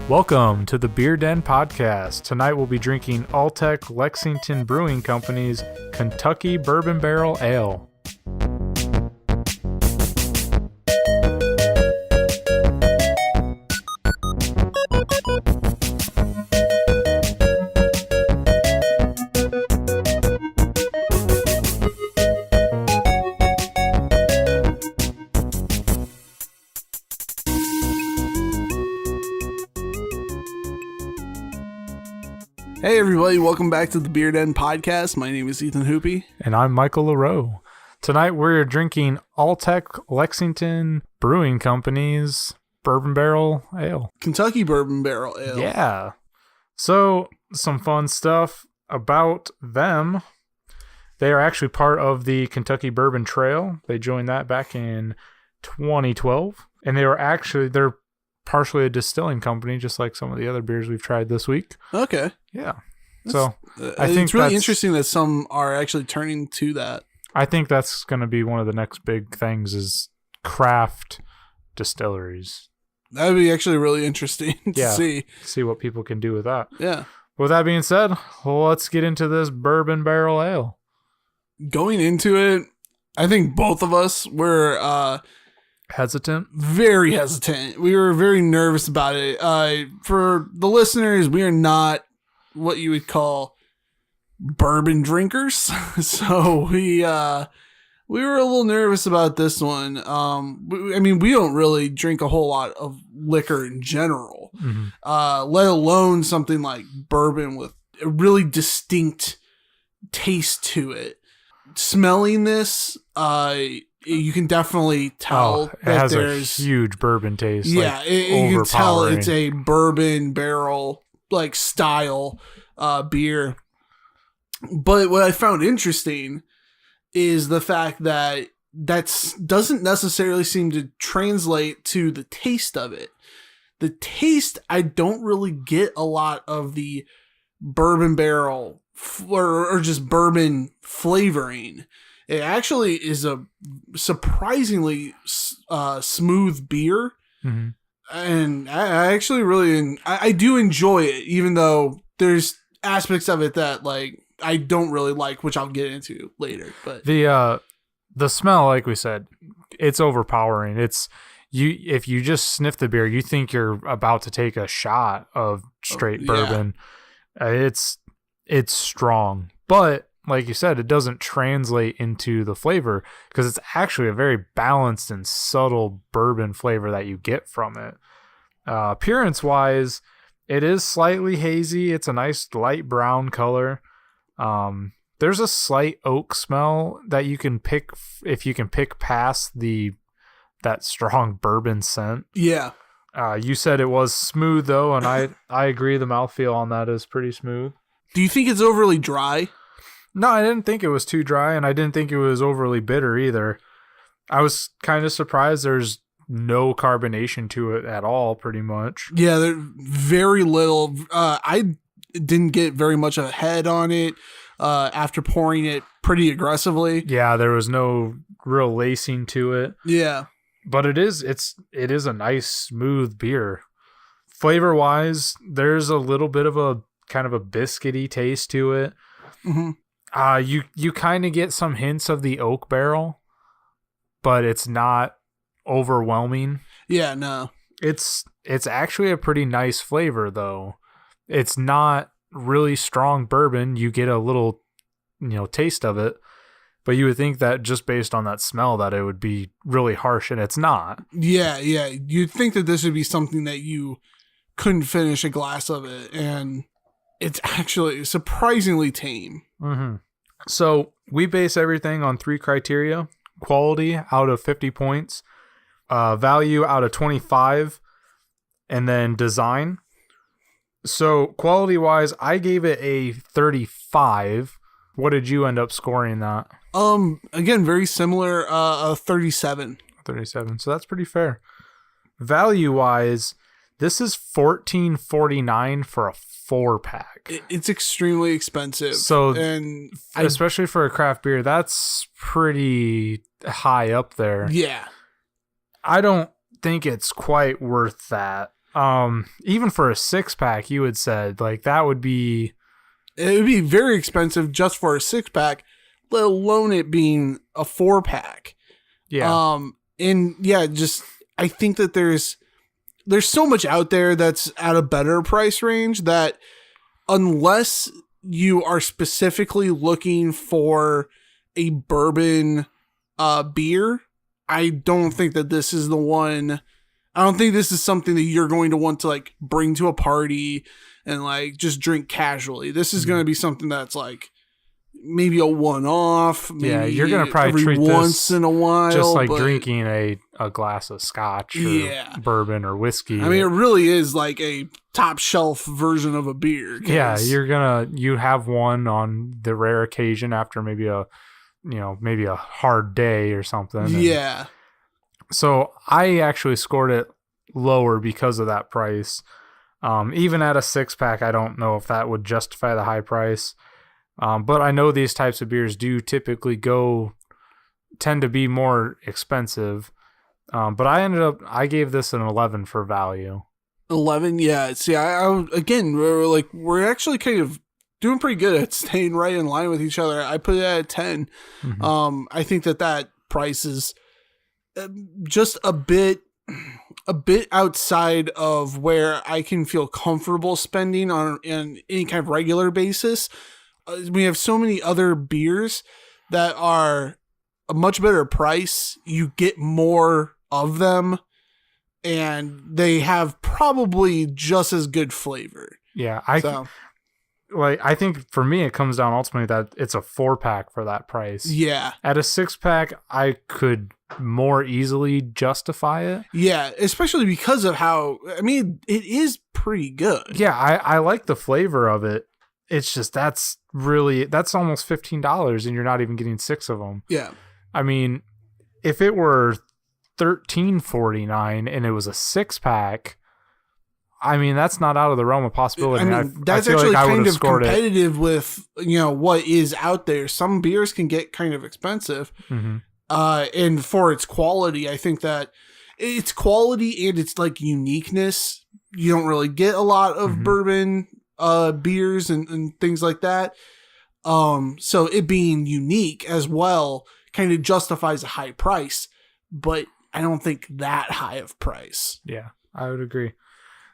Welcome to the Beer Den Podcast. Tonight we'll be drinking Alltechs Lexington Brewing Company's Kentucky Bourbon Barrel Ale. Hey everybody, welcome back to the Beer Den Podcast. My name is Ethan Hoopy. And I'm Michael LaRoe. Tonight we're drinking Alltechs Lexington Brewing Company's Bourbon Barrel Ale. Kentucky Bourbon Barrel Ale. Yeah. So, some fun stuff about them. They are actually part of the Kentucky Bourbon Trail. They joined that back in 2012. And they're partially a distilling company, just like some of the other beers we've tried this week. Okay. Yeah. So I think it's really interesting that some are actually turning to that. I think that's going to be one of the next big things is craft distilleries. That would be actually really interesting to see what people can do with that. Yeah. With that being said, let's get into this Bourbon Barrel Ale. Going into it, I think both of us were hesitant. Very hesitant. We were very nervous about it. For the listeners, we are not what you would call bourbon drinkers. So we were a little nervous about this one. We don't really drink a whole lot of liquor in general, let alone something like bourbon with a really distinct taste to it. Smelling this, you can definitely tell it has a huge bourbon taste. Yeah, you can tell it's a bourbon barrel like style beer. But what I found interesting is the fact that doesn't necessarily seem to translate to the taste of it. The taste, I don't really get a lot of the bourbon barrel or just bourbon flavoring. It actually is a surprisingly smooth beer. Mm-hmm. And I actually I do enjoy it, even though there's aspects of it that like I don't really like, which I'll get into later. But the smell, like we said, it's overpowering. If you just sniff the beer, you think you're about to take a shot of straight bourbon. It's strong, but like you said, it doesn't translate into the flavor because it's actually a very balanced and subtle bourbon flavor that you get from it. Appearance-wise, it is slightly hazy. It's a nice light brown color. There's a slight oak smell that you can pick if you can pick past that strong bourbon scent. Yeah. You said it was smooth though, and I agree. The mouthfeel on that is pretty smooth. Do you think it's overly dry? No, I didn't think it was too dry, and I didn't think it was overly bitter either. I was kind of surprised there's no carbonation to it at all, pretty much. Yeah, there's very little. I didn't get very much of a head on it after pouring it pretty aggressively. Yeah, there was no real lacing to it. Yeah. But it is a nice, smooth beer. Flavor-wise, there's a little bit of a kind of a biscuity taste to it. Mm-hmm. You kind of get some hints of the oak barrel, but it's not overwhelming. Yeah, no. It's actually a pretty nice flavor though. It's not really strong bourbon. You get a little, taste of it, but you would think that just based on that smell that it would be really harsh, and it's not. Yeah. You'd think that this would be something that you couldn't finish a glass of it, and it's actually surprisingly tame. Mm-hmm. So we base everything on 3 criteria: quality out of 50 points, value out of 25, and then design. So quality-wise, I gave it a 35. What did you end up scoring that? Again, very similar, 37. 37. So that's pretty fair. Value-wise, This is $14.49 for a 4-pack. It's extremely expensive. So, and especially for a craft beer, that's pretty high up there. Yeah. I don't think it's quite worth that. Even for a 6-pack, you had said, like, that would be... It would be very expensive just for a 6-pack, let alone it being a 4-pack. Yeah. And yeah, just, I think that there's so much out there that's at a better price range that unless you are specifically looking for a bourbon beer, I don't think that this is the one. I don't think this is something that you're going to want to like bring to a party and like just drink casually. This is going to be something that's like maybe a one-off. Maybe you're going to probably treat once this in a while, just like drinking a glass of scotch or bourbon or whiskey. I mean, it really is like a top shelf version of a beer. Yeah, you have one on the rare occasion after maybe a hard day or something. Yeah. So I actually scored it lower because of that price. Even at a 6-pack, I don't know if that would justify the high price. But I know these types of beers do typically tend to be more expensive. But I gave this an 11 for value. 11, yeah. See, we're actually kind of doing pretty good at staying right in line with each other. I put it at 10. Mm-hmm. I think that price is just a bit outside of where I can feel comfortable spending on any kind of regular basis. We have so many other beers that are a much better price. You get more of them, and they have probably just as good flavor. Yeah, I think for me, it comes down ultimately that it's a 4-pack for that price. Yeah. At a 6-pack, I could more easily justify it. Yeah, especially because of how, I mean, it is pretty good. Yeah, I like the flavor of it. It's just that's almost $15 and you're not even getting 6 of them. Yeah. I mean, if it were $13.49 and it was a 6-pack, I mean, that's not out of the realm of possibility. I mean, that's actually kind of competitive with, what is out there. Some beers can get kind of expensive. Mm-hmm. And for its quality, I think that its quality and its like uniqueness, you don't really get a lot of bourbon beers and things like that. So it being unique as well kind of justifies a high price, but I don't think that high of price. Yeah, I would agree.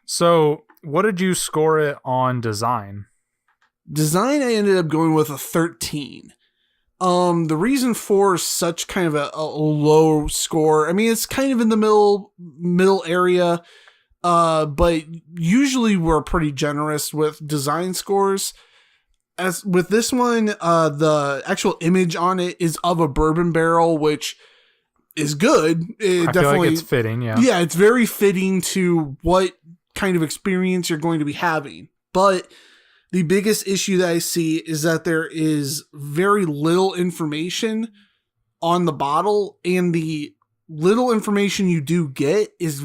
So what did you score it on design? Design, I ended up going with a 13. The reason for such kind of a low score, I mean, it's kind of in the middle area, but usually we're pretty generous with design scores. As with this one, the actual image on it is of a bourbon barrel, which is good. I feel like it's fitting, yeah. Yeah, it's very fitting to what kind of experience you're going to be having. But the biggest issue that I see is that there is very little information on the bottle, and the little information you do get is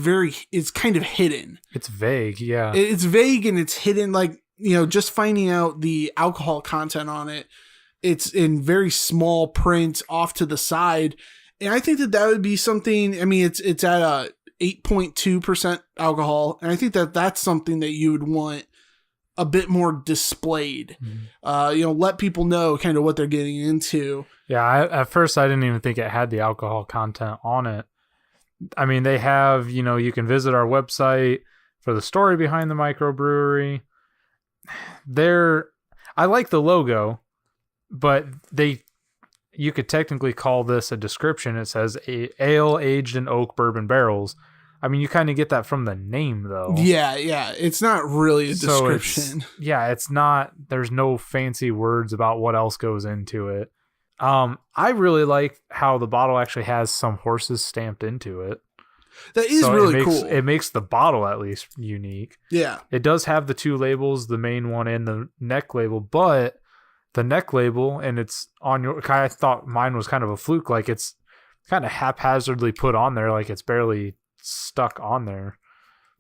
it's kind of hidden. It's vague, yeah. It's vague and it's hidden. Like, just finding out the alcohol content on it, it's in very small print off to the side. And I think that would be something, I mean, it's at a 8.2% alcohol. And I think that that's something that you would want a bit more displayed. Let people know kind of what they're getting into. Yeah, at first I didn't even think it had the alcohol content on it. I mean, they have, you can visit our website for the story behind the microbrewery. I like the logo, but you could technically call this a description. It says ale aged in oak bourbon barrels. I mean, you kind of get that from the name, though. Yeah. It's not really a description. It's not. There's no fancy words about what else goes into it. I really like how the bottle actually has some horses stamped into it. That is really cool. It makes the bottle at least unique. Yeah. It does have the 2 labels, the main one and the neck label, but the neck label, and it's on I thought mine was kind of a fluke. Like, it's kind of haphazardly put on there. Like, it's barely stuck on there.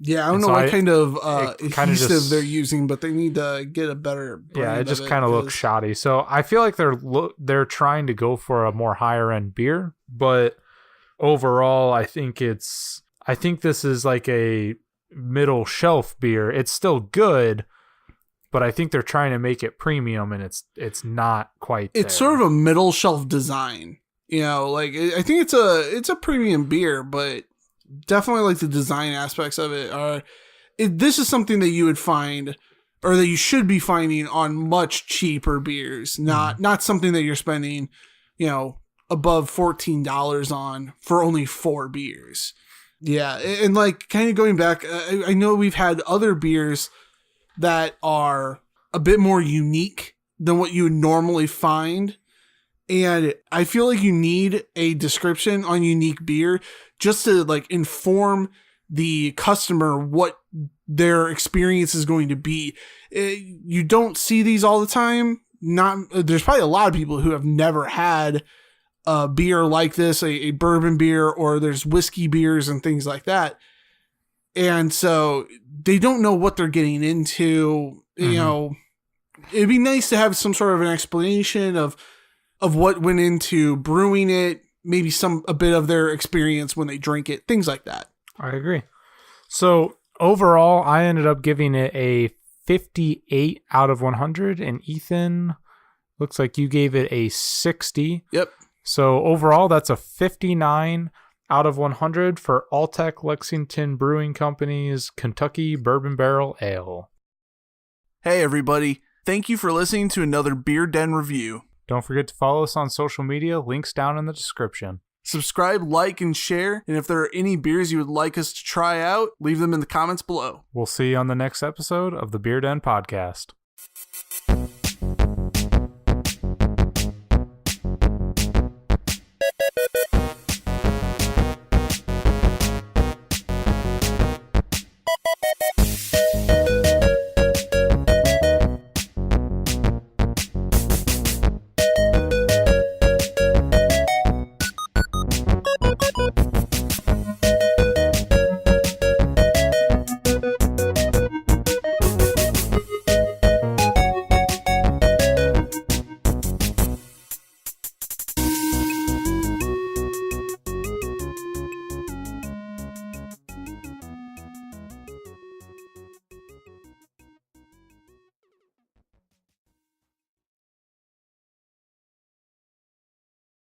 Yeah, I don't know what kind of adhesive they're using, but they need to get a better brand. Yeah, it just kind of looks shoddy. So I feel like they're trying to go for a more higher end beer, but overall, I think this is like a middle shelf beer. It's still good, but I think they're trying to make it premium, and it's not quite there. It's sort of a middle shelf design. You know, like I think it's a premium beer, but definitely like the design aspects of it are. This is something that you would find, or that you should be finding on much cheaper beers. Not something that you're spending, above $14 on for only 4 beers. Yeah, and like kind of going back, I know we've had other beers that are a bit more unique than what you would normally find. And I feel like you need a description on unique beer just to like inform the customer what their experience is going to be. You don't see these all the time. There's probably a lot of people who have never had a beer like this, a bourbon beer, or there's whiskey beers and things like that. And so they don't know what they're getting into. Mm-hmm. It'd be nice to have some sort of an explanation of what went into brewing it, maybe a bit of their experience when they drink it, things like that. I agree. So overall, I ended up giving it a 58 out of 100, and Ethan, looks like you gave it a 60. Yep. So overall, that's a 59 out of 100 for Alltechs Lexington Brewing Company's Kentucky Bourbon Barrel Ale. Hey everybody, thank you for listening to another Beer Den review. Don't forget to follow us on social media, links down in the description. Subscribe, like, and share, and if there are any beers you would like us to try out, leave them in the comments below. We'll see you on the next episode of the Beer Den Podcast.